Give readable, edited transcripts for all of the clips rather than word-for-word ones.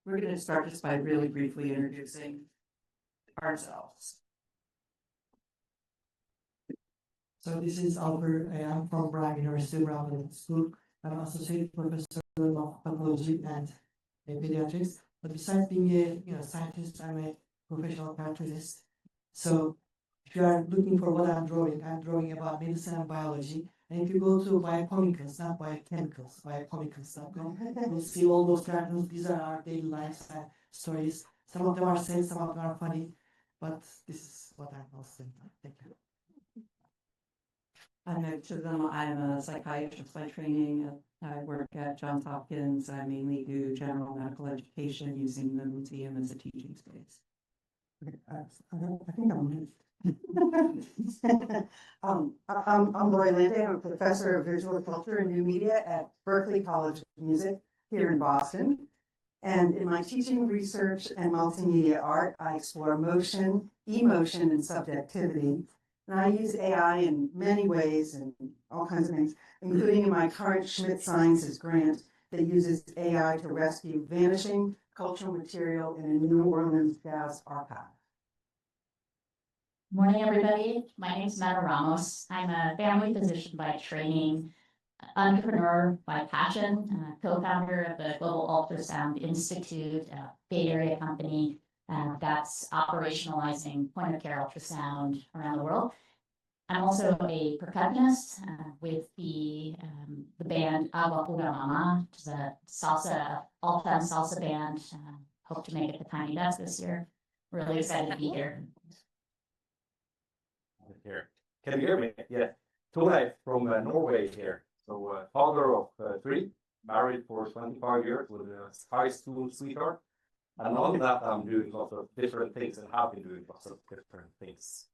We're going to start just by really briefly introducing ourselves. So this is Albert. I'm from Brown University, Brown Medical School. I'm an associate professor of pathology and pediatrics. But besides being a scientist, I'm a professional cartoonist. So if you are looking for what I'm drawing about medicine and biology. And if you go to biochemicals, not biochemicals, biochemicals.com, you'll see all those cartoons. These are our daily lives and stories. Some of them are sad, some of them are funny, but this is what I'm also saying. Thank you. I'm a psychiatrist by training. I work at Johns Hopkins. I mainly do general medical education using the museum as a teaching space. Okay, I think I'm next. I'm Lori Lande. I'm a professor of visual culture and new media at Berklee College of Music here in Boston. And in my teaching, research, and multimedia art, I explore motion, emotion, and subjectivity. And I use AI in many ways and all kinds of things, including in my current Schmidt Sciences grant that uses AI to rescue vanishing cultural material in a New Orleans jazz archive. Morning, everybody. My name is Meta Ramos. I'm a family physician by training, entrepreneur by passion, co-founder of the Global Ultrasound Institute, a Bay Area company that's operationalizing point-of-care ultrasound around the world. I'm also a percussionist with the band Agua Pura Mama, which is a salsa, all-time salsa band. Hope to make it to Tiny Desk this year. Really excited to be here. Here. Can you hear me? Yeah. Tone from Norway here. So father of 3, married for 25 years with a high school sweetheart. And on that, I'm doing lots of different things and have been doing lots of different things.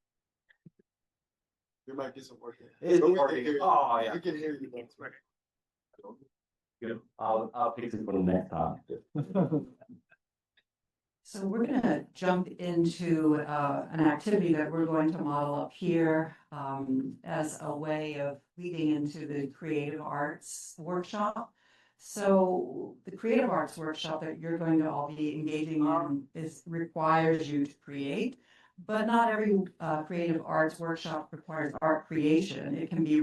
Your mic isn't working. It's working. Oh, yeah. I can hear you. That's right. Good. I'll fix it for the next time. So we're going to jump into an activity that we're going to model up here as a way of leading into the creative arts workshop. So the creative arts workshop that you're going to all be engaging in requires you to create, but not every creative arts workshop requires art creation. It can be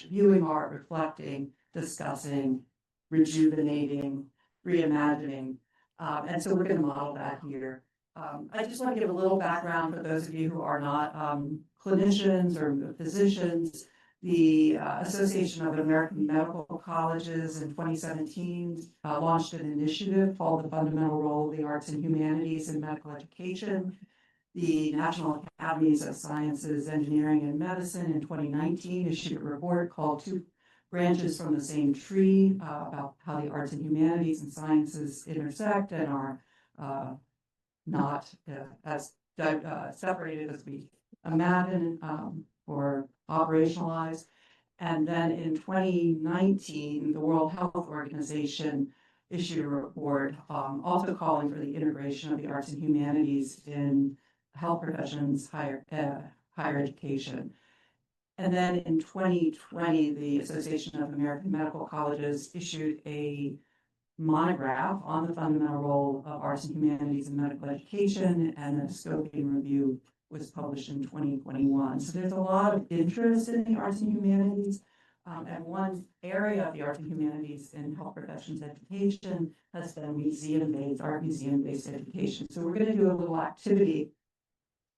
viewing art, reflecting, discussing, rejuvenating, reimagining. And so we're going to model that here. I just want to give a little background for those of you who are not clinicians or physicians. The Association of American Medical Colleges in 2017 launched an initiative called The Fundamental Role of the Arts and Humanities in Medical Education. The National Academies of Sciences, Engineering, and Medicine in 2019 issued a report called Two Branches from the Same Tree about how the arts and humanities and sciences intersect and are not as separated as we imagine or operationalized. And then in 2019, the World Health Organization issued a report also calling for the integration of the arts and humanities in health professions, higher education. And then in 2020, the Association of American Medical Colleges issued a monograph on the fundamental role of arts and humanities in medical education, and a scoping review was published in 2021. So there's a lot of interest in the arts and humanities. And one area of the arts and humanities in health professions education has been museum-based, art museum-based education. So we're going to do a little activity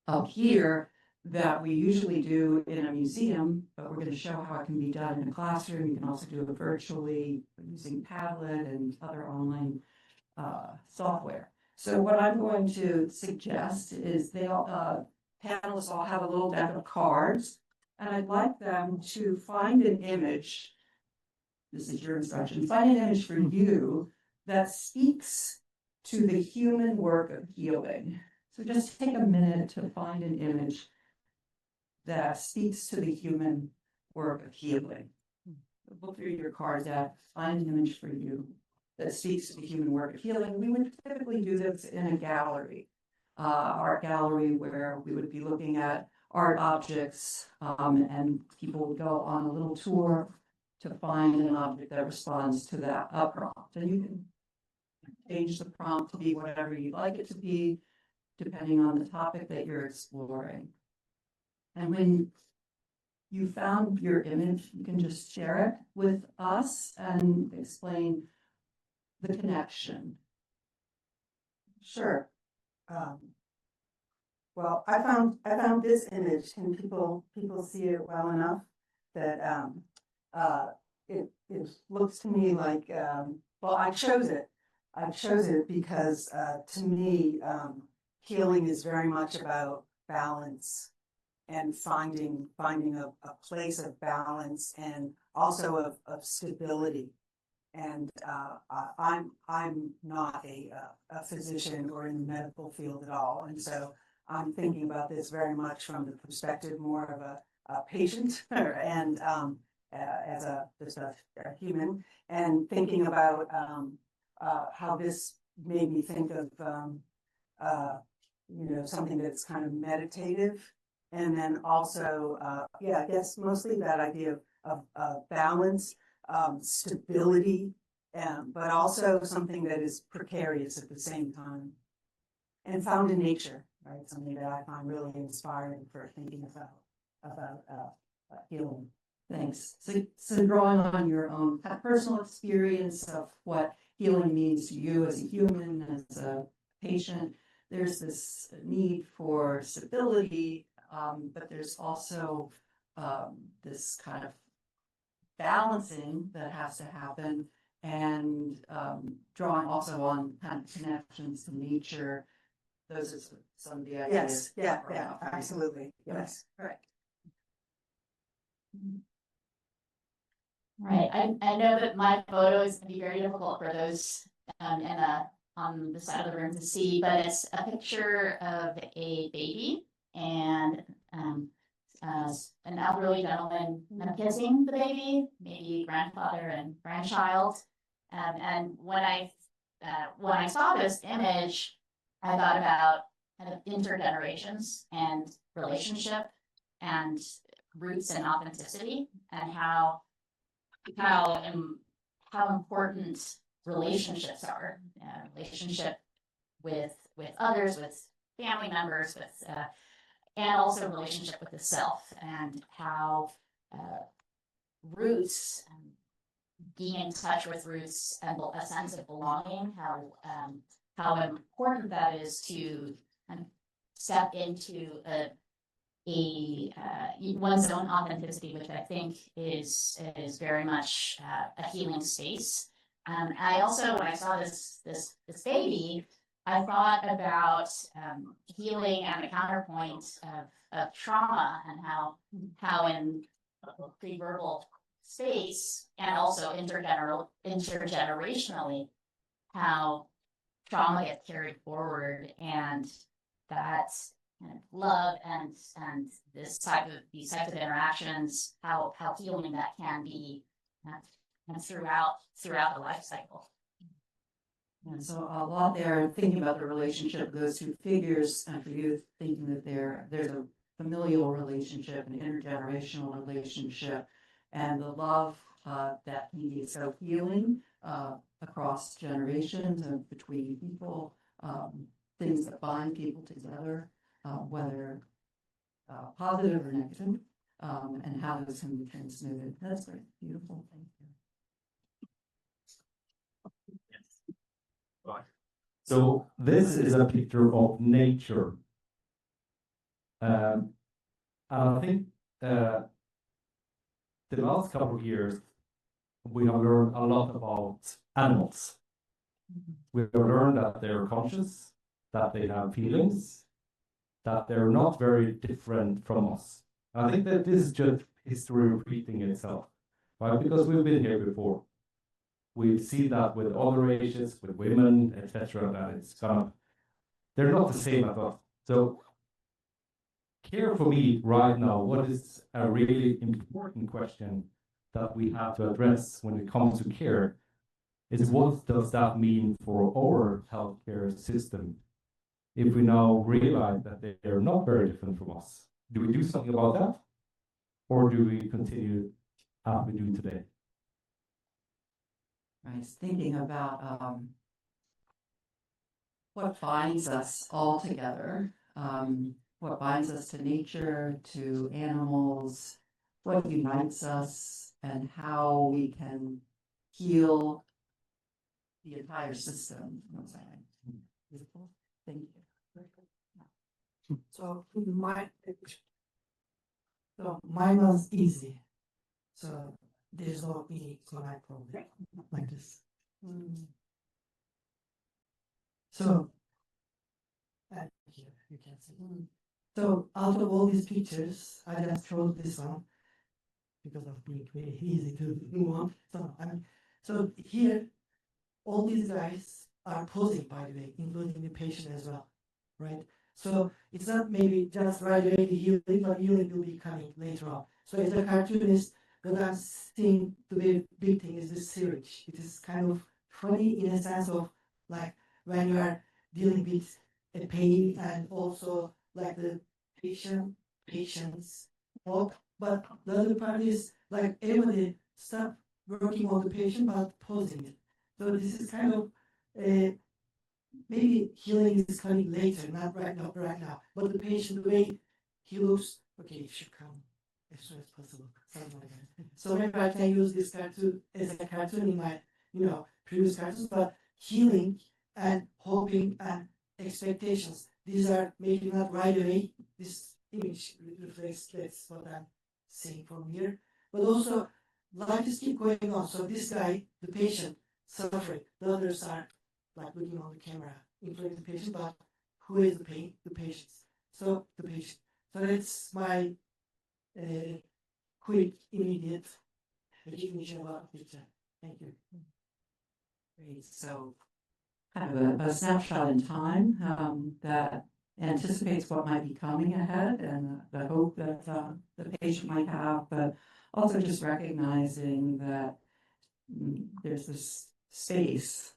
up here that we usually do in a museum, but we're going to show how it can be done in a classroom. You can also do it virtually using Padlet and other online software. So what I'm going to suggest is panelists all have a little deck of cards, and I'd like them to find an image. This is your instruction. Find an image for you that speaks to the human work of healing. So just take a minute to find an image that speaks to the human work of healing. Look through your cards out, find an image for you that speaks to the human work of healing. We would typically do this in a gallery, art gallery, where we would be looking at art objects, and people would go on a little tour to find an object that responds to that prompt. And you can change the prompt to be whatever you'd like it to be, depending on the topic that you're exploring. And when you found your image, you can just share it with us and explain the connection. Sure. Well, I found this image. Can people see it well enough that it looks to me like well, I chose it. I chose it because to me healing is very much about balance and finding a place of balance and also of stability. And I'm not a physician or in the medical field at all, and so I'm thinking about this very much from the perspective more of a patient and as just a human, and thinking about how this made me think of something that's kind of meditative, and then also I guess mostly that idea of balance, stability, but also something that is precarious at the same time, and found in nature, right? Something that I find really inspiring for thinking about healing. Thanks. So drawing on your own personal experience of what healing means to you as a human, as a patient, there's this need for stability, but there's also this kind of balancing that has to happen, and drawing also on kind of connections to nature. Those are some of the ideas. Yes, yeah, absolutely. Yes, correct. Right. I know that my photo is going to be very difficult for those on the side of the room to see, but it's a picture of a baby and an elderly gentleman kissing the baby, maybe grandfather and grandchild. And when I saw this image, I thought about kind of intergenerations and relationship and roots and authenticity, and how important relationships are. Relationship with others, with family members, with and also relationship with the self, and how roots, being in touch with roots and a sense of belonging, how important that is to step into one's own authenticity, which I think is very much a healing space. I also, when I saw this baby, I thought about healing and the counterpoint of trauma, and how in pre-verbal space, and also intergenerationally, how trauma gets carried forward, and that love and these types of interactions, how healing that can be throughout the life cycle. And so a lot there, thinking about the relationship of those two figures, and for you thinking that there's a familial relationship, an intergenerational relationship, and the love that can be so healing across generations and between people, things that bind people together, whether positive or negative, and how those can be transmitted. That's very beautiful. Thank you. Right. So this is a picture of nature. And I think the last couple of years, we have learned a lot about animals. We have learned that they're conscious, that they have feelings, that they're not very different from us. I think that this is just history repeating itself, right? Because we've been here before. We've seen that with other races, with women, etc. That it's kind of, they're not the same as us. So care for me right now, what is a really important question that we have to address when it comes to care is, what does that mean for our healthcare system? If we now realize that they're not very different from us, do we do something about that? Or do we continue as we do today? I was thinking about what binds us all together, what binds us to nature, to animals, what unites us, and how we can heal the entire system. You know what I'm saying? Beautiful. Thank you. So mine was easy. So there's no E connect problem like this. So here you can see. So out of all these pictures, I just chose this one because of being very easy to move on. So here, all these guys are posing, by the way, including the patient as well, right? So it's not maybe just right away the healing, but healing will be coming later on. So as a cartoonist, what I'm seeing to be a big thing is this syringe. It is kind of funny in a sense of like when you are dealing with a pain and also like the patients help. But the other part is like everybody stop working on the patient but posing it. So this is kind of maybe healing is coming later, not right now. But the patient, the way he looks, okay, it should come as soon as possible. Something like that. So maybe I can use this cartoon as a cartoon in my, previous cartoons, but healing and hoping and expectations, these are maybe not right away. This image reflects that's what I'm seeing from here. But also life is keep going on. So this guy, the patient, suffering. The others are like looking on the camera, including the patient, but who is the pain? The patients. So the patient. So that's my quick, immediate recognition about the picture. Thank you. Great. So kind of a snapshot in time that anticipates what might be coming ahead and the hope that the patient might have, but also just recognizing that there's this space,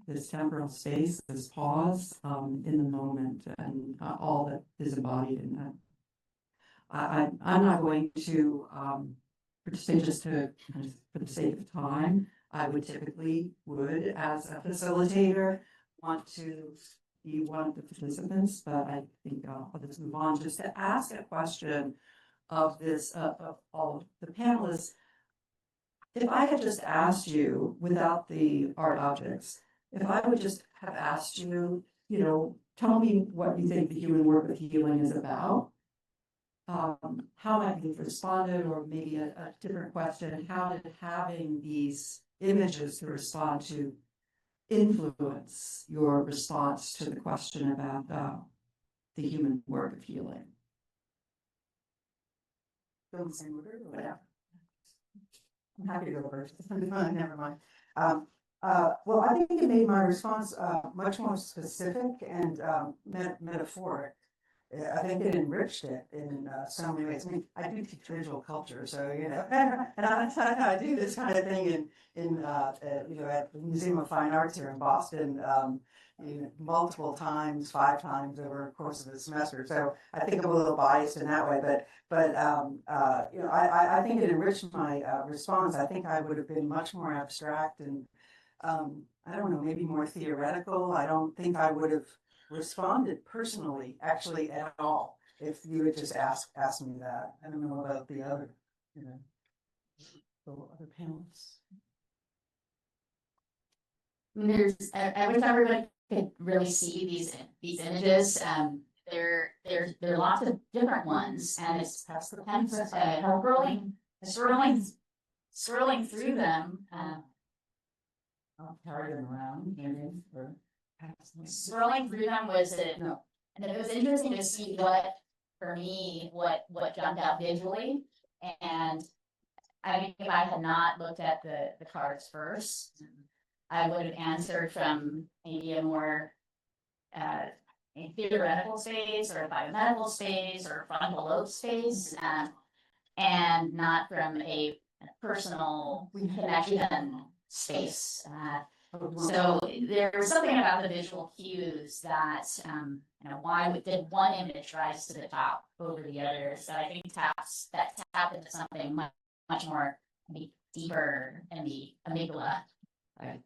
this temporal space, this pause in the moment, and all that is embodied in that. I'm not going to participate just to kind of for the sake of time. I would typically as a facilitator, want to be one of the participants, but I think I'll just move on just to ask a question of this, of all of the panelists. If I had just asked you without the art objects, if I would just have asked you, tell me what you think the human work of healing is about, how might you have responded, or maybe a different question, how did having these images to respond to influence your response to the question about the human work of healing? Go in the same order or whatever. I'm happy to go first. Never mind. Well, I think it made my response much more specific and metaphoric. I think it enriched it in so many ways. I mean, I do teach visual culture, so and I do this kind of thing at the Museum of Fine Arts here in Boston, multiple times, 5 times over the course of the semester. So I think I'm a little biased in that way, but I think it enriched my response. I think I would have been much more abstract and I don't know, maybe more theoretical. I don't think I would have responded personally, actually, at all, if you had just asked me that. I don't know about the other, the other panelists. I wish everybody could really see these images. There are lots of different ones, and it's scrolling through them. I'll carry them around. Scrolling through them and it was interesting to see what jumped out visually. And I think if I had not looked at the cards first, I would have answered from maybe a more a theoretical space or a biomedical space or a frontal lobe space, and not from a personal connection space. So there was something about the visual cues that, why did one image rise to the top over the others? So I think tap into something much more deeper in the amygdala. Right.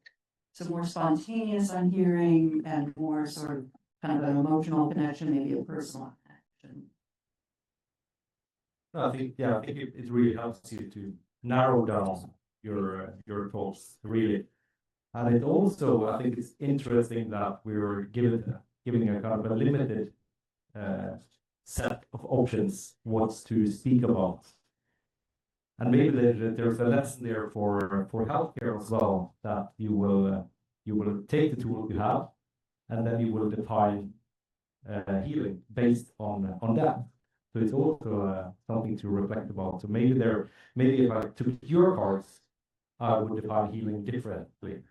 So more spontaneous on hearing and more sort of kind of an emotional connection, maybe a personal connection. I think it really helps you to narrow down your thoughts, really. And it also, I think it's interesting that we were giving a kind of a limited set of options what to speak about. And maybe there's a lesson there for healthcare as well, that you will take the tool you have, and then you will define healing based on that. So it's also something to reflect about. So maybe if I took your cards, I would define healing differently.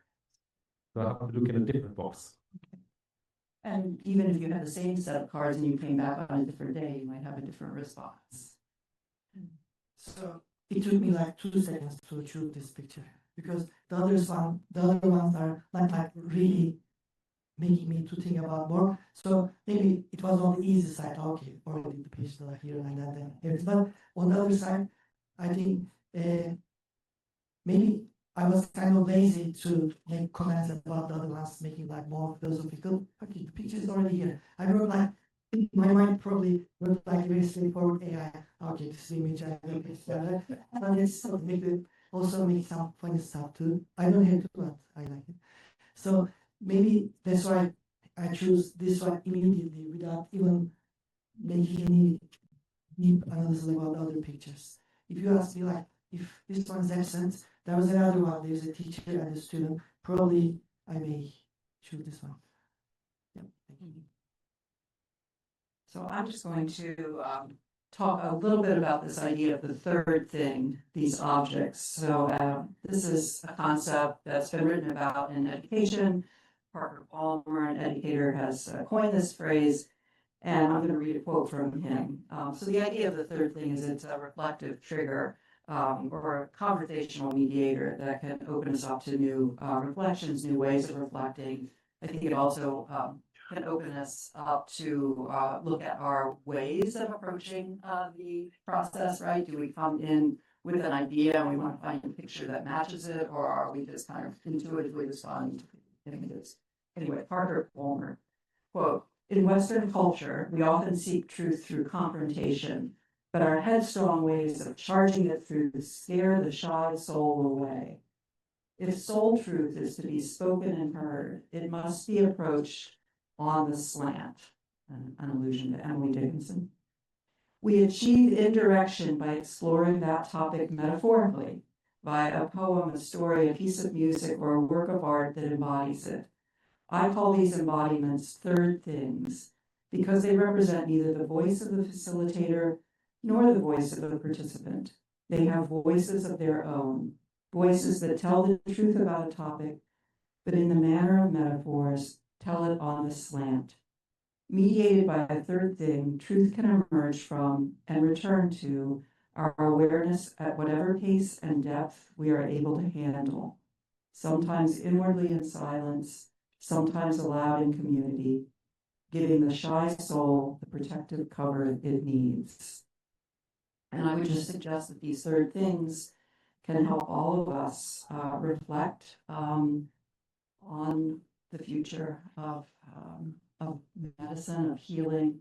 So I have to look in a different box. And even if you had the same set of cards and you came back on a different day, you might have a different response. So it took me like 2 seconds to choose this picture because the other ones are like really making me to think about more. So maybe it was on the easy side. Okay, already the patients are here and then everything. But on the other side, I think maybe I was kind of lazy to make comments about the other ones, making like more philosophical. Okay, the picture is already here. I wrote like, in my mind probably wrote like very straightforward AI. Okay, this image I make it better. And it's also make some funny stuff too. I don't have to, but I like it. So maybe that's why I choose this one immediately without even making any deep analysis about other pictures. If you ask me like, if this one's absent, there was another one, there's a teacher and a student, probably I may choose this one. Yeah, thank you. So I'm just going to talk a little bit about this idea of the third thing, these objects. So this is a concept that's been written about in education. Parker Palmer, an educator, has coined this phrase, and I'm going to read a quote from him. So the idea of the third thing is it's a reflective trigger or a conversational mediator that can open us up to new reflections, new ways of reflecting. I think it also can open us up to look at our ways of approaching the process, right? Do we come in with an idea and we want to find a picture that matches it, or are we just kind of intuitively responding to images? Anyway, Parker Palmer, quote, "In Western culture, we often seek truth through confrontation, but our headstrong ways of charging it through scare the shy soul away. If soul truth is to be spoken and heard, it must be approached on the slant," an allusion to Emily Dickinson. "We achieve indirection by exploring that topic metaphorically, via a poem, a story, a piece of music, or a work of art that embodies it. I call these embodiments third things because they represent neither the voice of the facilitator nor the voice of the participant. They have voices of their own, voices that tell the truth about a topic, but in the manner of metaphors, tell it on the slant. Mediated by a third thing, truth can emerge from and return to our awareness at whatever pace and depth we are able to handle, sometimes inwardly in silence, sometimes aloud in community, giving the shy soul the protective cover it needs." And I would just suggest that these third things can help all of us reflect on the future of medicine, of healing,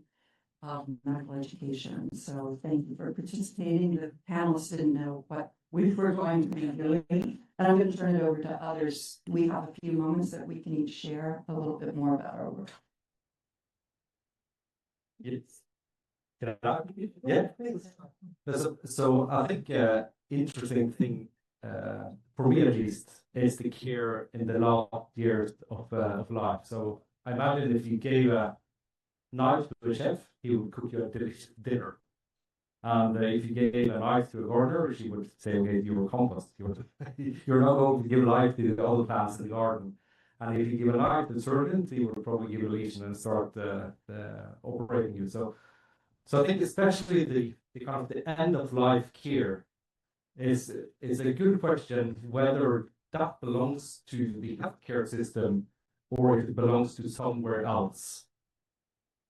of medical education. So thank you for participating. The panelists didn't know what we were going to be doing, and I'm going to turn it over to others. We have a few moments that we can each share a little bit more about our work. Yes. Yeah. So I think interesting thing for me at least is the care in the last years of life. So I imagine if you gave a knife to a chef, he would cook you a delicious dinner. And if you gave a knife to a gardener, she would say, "Okay, you're compost. You're not going to give life to all the plants in the garden." And if you give a knife to the surgeon, he would probably give a lesion and start operating you. So I think especially the kind of the end of life care is a good question whether that belongs to the healthcare system or if it belongs to somewhere else.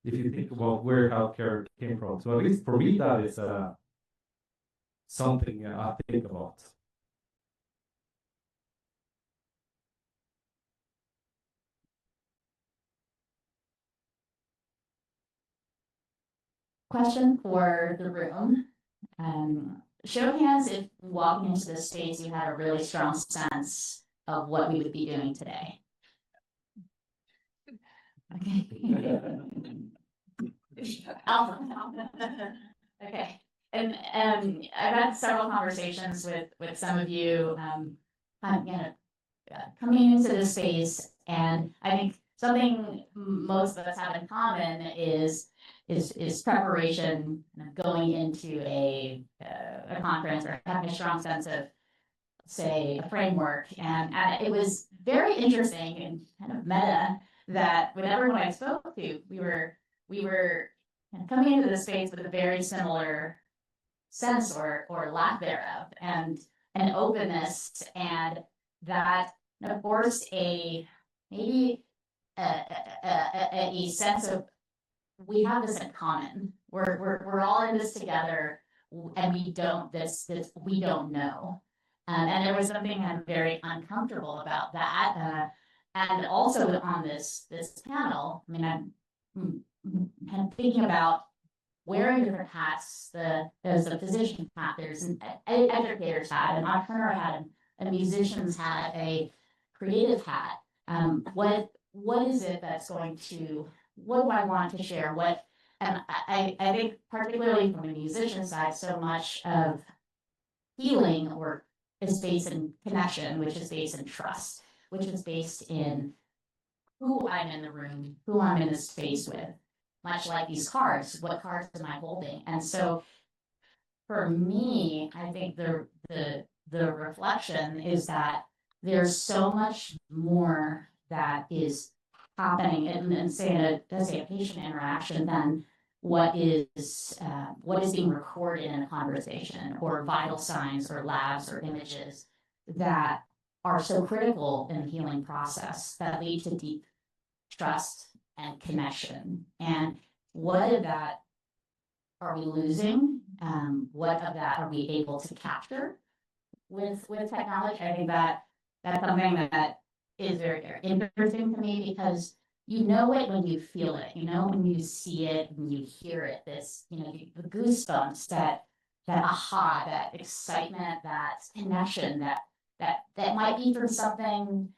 If you think about where healthcare came from. So at least for me, that is something I think about. question for the room. Show of hands if walking into this space you had a really strong sense of what we would be doing today. Okay. Okay. And I've had several conversations with some of you, coming into this space, and I think something most of us have in common is preparation, going into a conference or having a strong sense of, say, a framework. And it was very interesting and kind of meta that with everyone I spoke to, we were coming into this space with a very similar sense or lack thereof, and an openness, and that forced maybe a sense of, we have this in common. We're all in this together, and we don't know. And there was something kind of very uncomfortable about that. And also on this panel, I mean, I'm kind of thinking about wearing different hats. There's a physician hat, there's an educator's hat, an entrepreneur hat, a musician's hat, a creative hat. What is it that's going to, what do I want to share? And I think particularly from a musician side, so much of healing is based in connection, which is based in trust, which is based in who I'm in the room, who I'm in the space with. Much like these cards, what cards am I holding? And so for me, I think the reflection is that there's so much more that is happening in say a patient interaction than what is being recorded in a conversation, or vital signs or labs or images that are so critical in the healing process, that lead to deep trust and connection. And what of that are we losing? What of that are we able to capture with technology? I think that's something that is very, very interesting to me, because you know it when you feel it, when you see it, when you hear it, the goosebumps, that aha, that excitement, that connection, that might be from something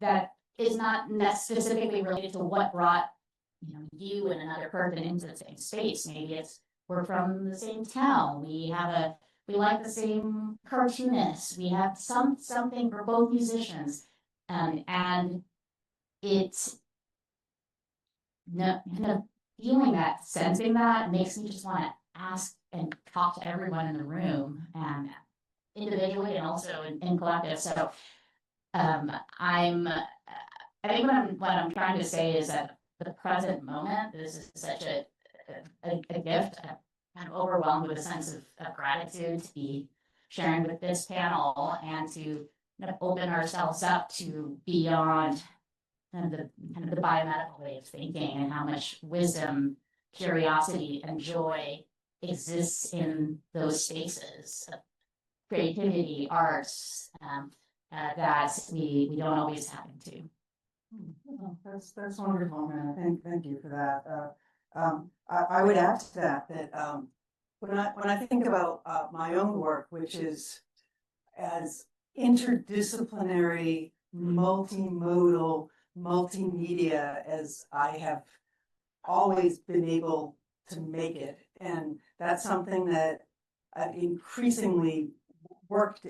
that is not specifically related to what brought you and another person into the same space. Maybe it's, we're from the same town, we like the same cartoonists, we have something for both musicians, and it's kind of feeling that, sensing that, makes me just want to ask and talk to everyone in the room, and individually and also in collective. So I think what I'm trying to say is that the present moment, this is such a gift. I'm kind of overwhelmed with a sense of gratitude to be sharing with this panel, and to open ourselves up to beyond kind of the biomedical way of thinking, and how much wisdom, curiosity, and joy exists in those spaces of creativity, arts, that we don't always happen to. That's wonderful, man. Thank you for that. I would add to that when I think about my own work, which is as interdisciplinary, multimodal, multimedia as I have always been able to make it, and that's something that I've increasingly worked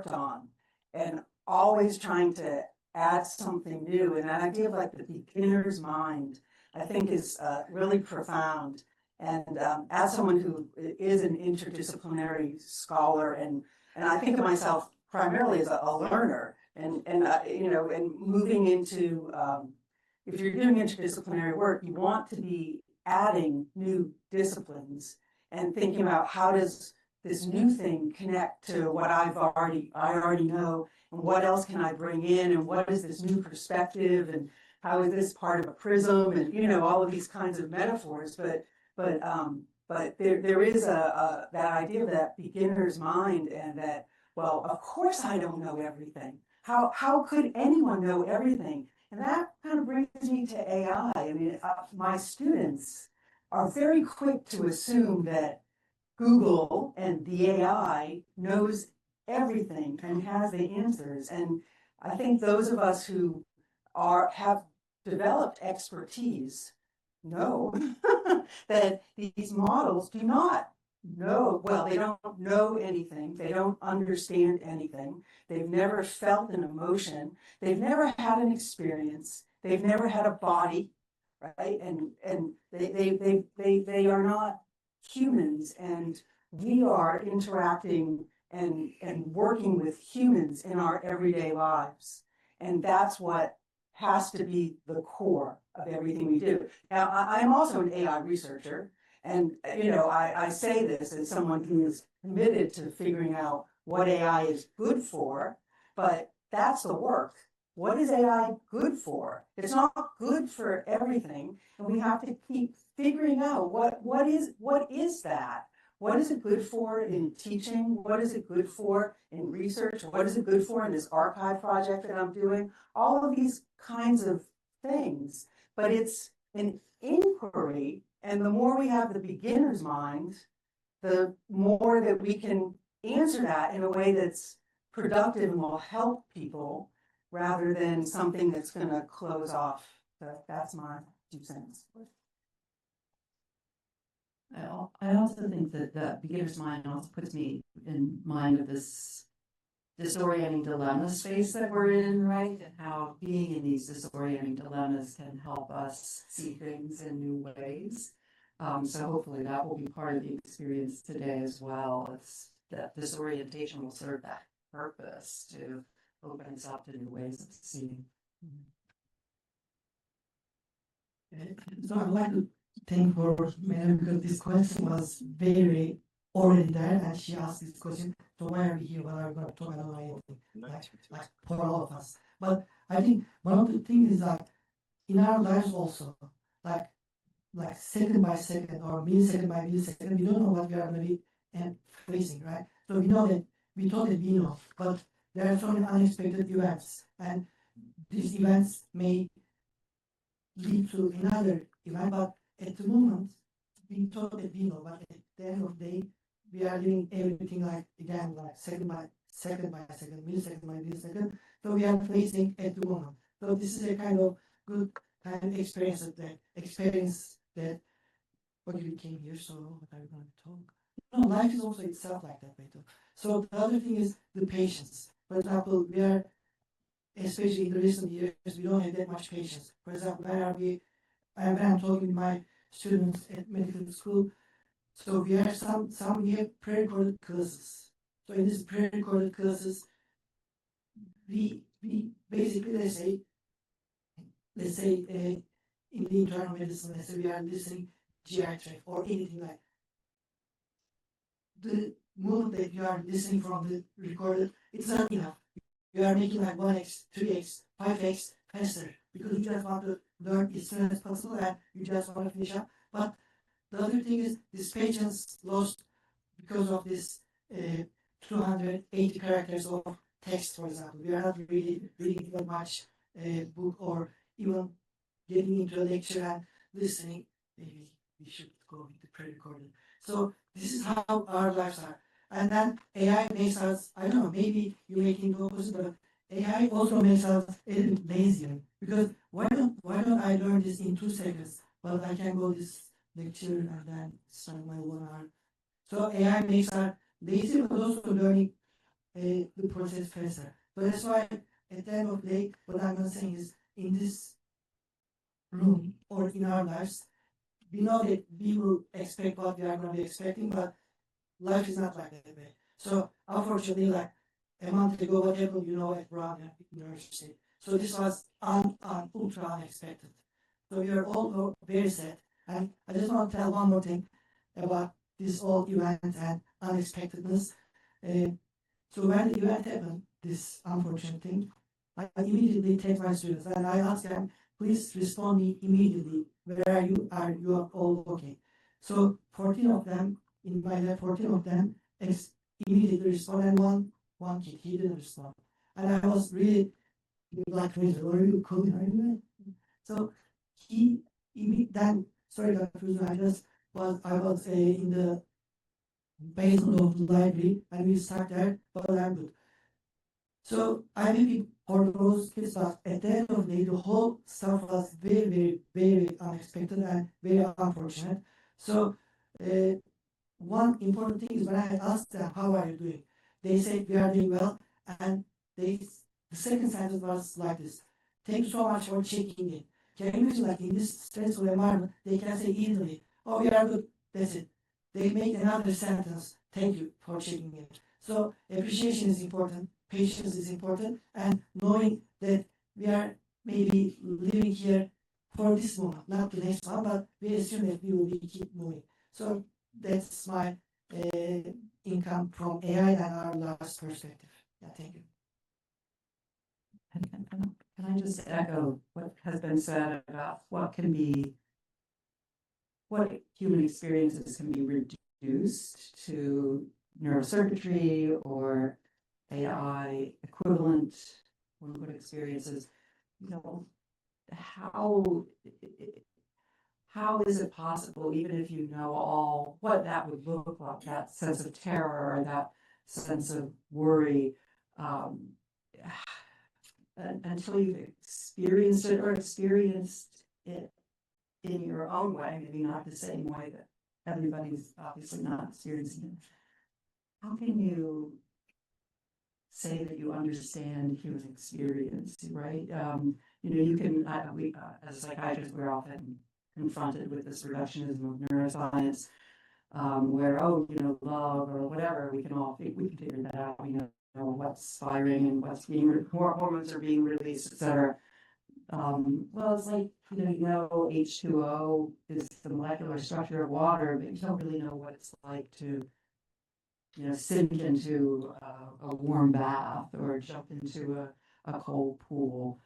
on, and always trying to add something new. And that idea of like the beginner's mind, I think is really profound. And as someone who is an interdisciplinary scholar, and I think of myself primarily as a learner, and moving into, if you're doing interdisciplinary work, you want to be adding new disciplines and thinking about how does this new thing connect to what I already know, and what else can I bring in, and what is this new perspective, and how is this part of a prism, and all of these kinds of metaphors. But there is that idea of that beginner's mind, and that, well, of course I don't know everything. How could anyone know everything? And that kind of brings me to AI. I mean, my students are very quick to assume that Google and the AI knows everything and has the answers. And I think those of us who have developed expertise know that these models do not know, well, they don't know anything, they don't understand anything, they've never felt an emotion, they've never had an experience, they've never had a body, right? And they are not humans, and we are interacting and working with humans in our everyday lives. And that's what has to be the core of everything we do. Now, I'm also an AI researcher, and I say this as someone who is committed to figuring out what AI is good for, but that's the work. What is AI good for? It's not good for everything, and we have to keep figuring out what is that? What is it good for in teaching? What is it good for in research? What is it good for in this archive project that I'm doing? All of these kinds of things. But it's an inquiry, and the more we have the beginner's mind, the more that we can answer that in a way that's productive and will help people rather than something that's going to close off. That's my 2 cents. I also think that the beginner's mind also puts me in mind of this disorienting dilemma space that we're in, right? And how being in these disorienting dilemmas can help us see things in new ways. So hopefully that will be part of the experience today as well. It's that disorientation will serve that purpose to open us up to new ways of seeing. So I'd like to thank for Mary because this question was very already there, and she asked this question. So why are we here? What are we going to talk about? Like for all of us. But I think one of the things is that in our lives also, like second by second or millisecond by millisecond, we don't know what we are going to be facing, right? So we know that we thought that we know, but there are so many unexpected events, and these events may lead to another event, but at the moment, we thought that we know, but at the end of the day, we are doing everything like second by second, millisecond by millisecond. So we are facing at the moment. So this is a kind of good kind of experience that what we came here. So what are we going to talk? No, life is also itself like that way too. So the other thing is the patience. For example, we are, especially in the recent years, we don't have that much patience. For example, where are we? When I'm talking with my students at medical school, so we have we have pre-recorded classes. So in these pre-recorded classes, we basically let's say in the internal medicine, let's say we are listening GI tract or anything like the moment that you are listening from the recorded, it's not enough. You are making like 1x, 3x, 5x faster because you just want to learn as soon as possible and you just want to finish up. But the other thing is this patience lost because of this 280 characters of text, for example. We are not really reading that much book or even getting into a lecture and listening. Maybe we should go with the pre-recorded. So this is how our lives are. And then AI makes us, I don't know, maybe you may think the opposite, but AI also makes us a little bit lazier. Because why don't I learn this in 2 seconds? But I can go this lecture and then start my 1 hour. So AI makes us lazy, but also learning the process faster. So that's why at the end of the day, what I'm saying is in this room or in our lives, we know that we will expect what we are going to be expecting, but life is not like that way. So unfortunately, like a month ago, what happened, at Brown University. So this was ultra unexpected. So we are all very sad. And I just want to tell one more thing about this whole event and unexpectedness. So when the event happened, this unfortunate thing, I immediately text my students and I asked them, please respond me immediately. Where are you? Are you all okay? So 14 of them, in my lab, 14 of them immediately responded, and one kid, he didn't respond. And I was really like, are you cool? So he then sorry, Dr. Fuzu, I was in the basement of the library, and we start there, but I'm good. So I may be for those kids, but at the end of the day, the whole stuff was very, very, very unexpected and very unfortunate. So one important thing is when I asked them, how are you doing? They said, we are doing well. And the second sentence was like this: thank you so much for checking in. Can you imagine, like, in this stressful environment, they can say easily, oh, we are good, that's it. They make another sentence, thank you for checking in. So appreciation is important, patience is important, and knowing that we are maybe living here for this moment, not the next one, but we assume that we will be keep moving. So that's my income from AI and our last perspective. Yeah, thank you. Can I just echo what has been said about what human experiences can be reduced to neurocircuitry or AI equivalent quote experiences? You know, how is it possible, even if you know all what that would look like, that sense of terror or that sense of worry, until you've experienced it or experienced it in your own way, maybe not the same way that everybody's obviously not experiencing it. How can you say that you understand human experience, right? You can, as psychiatrists, we're often confronted with this reductionism of neuroscience, where, love or whatever, we can figure that out. We know what's firing and what's being, hormones are being released, etc. Well, it's like, H2O is the molecular structure of water, but you don't really know what it's like to, sink into a warm bath or jump into a cold pool,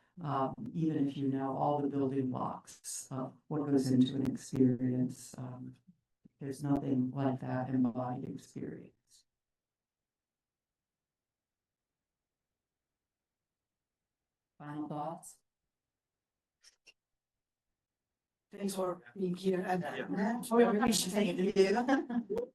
even if you know all the building blocks of what goes into an experience. There's nothing like that embodied experience. Final thoughts? Thanks for being here and Yeah. for your patience. Thank you.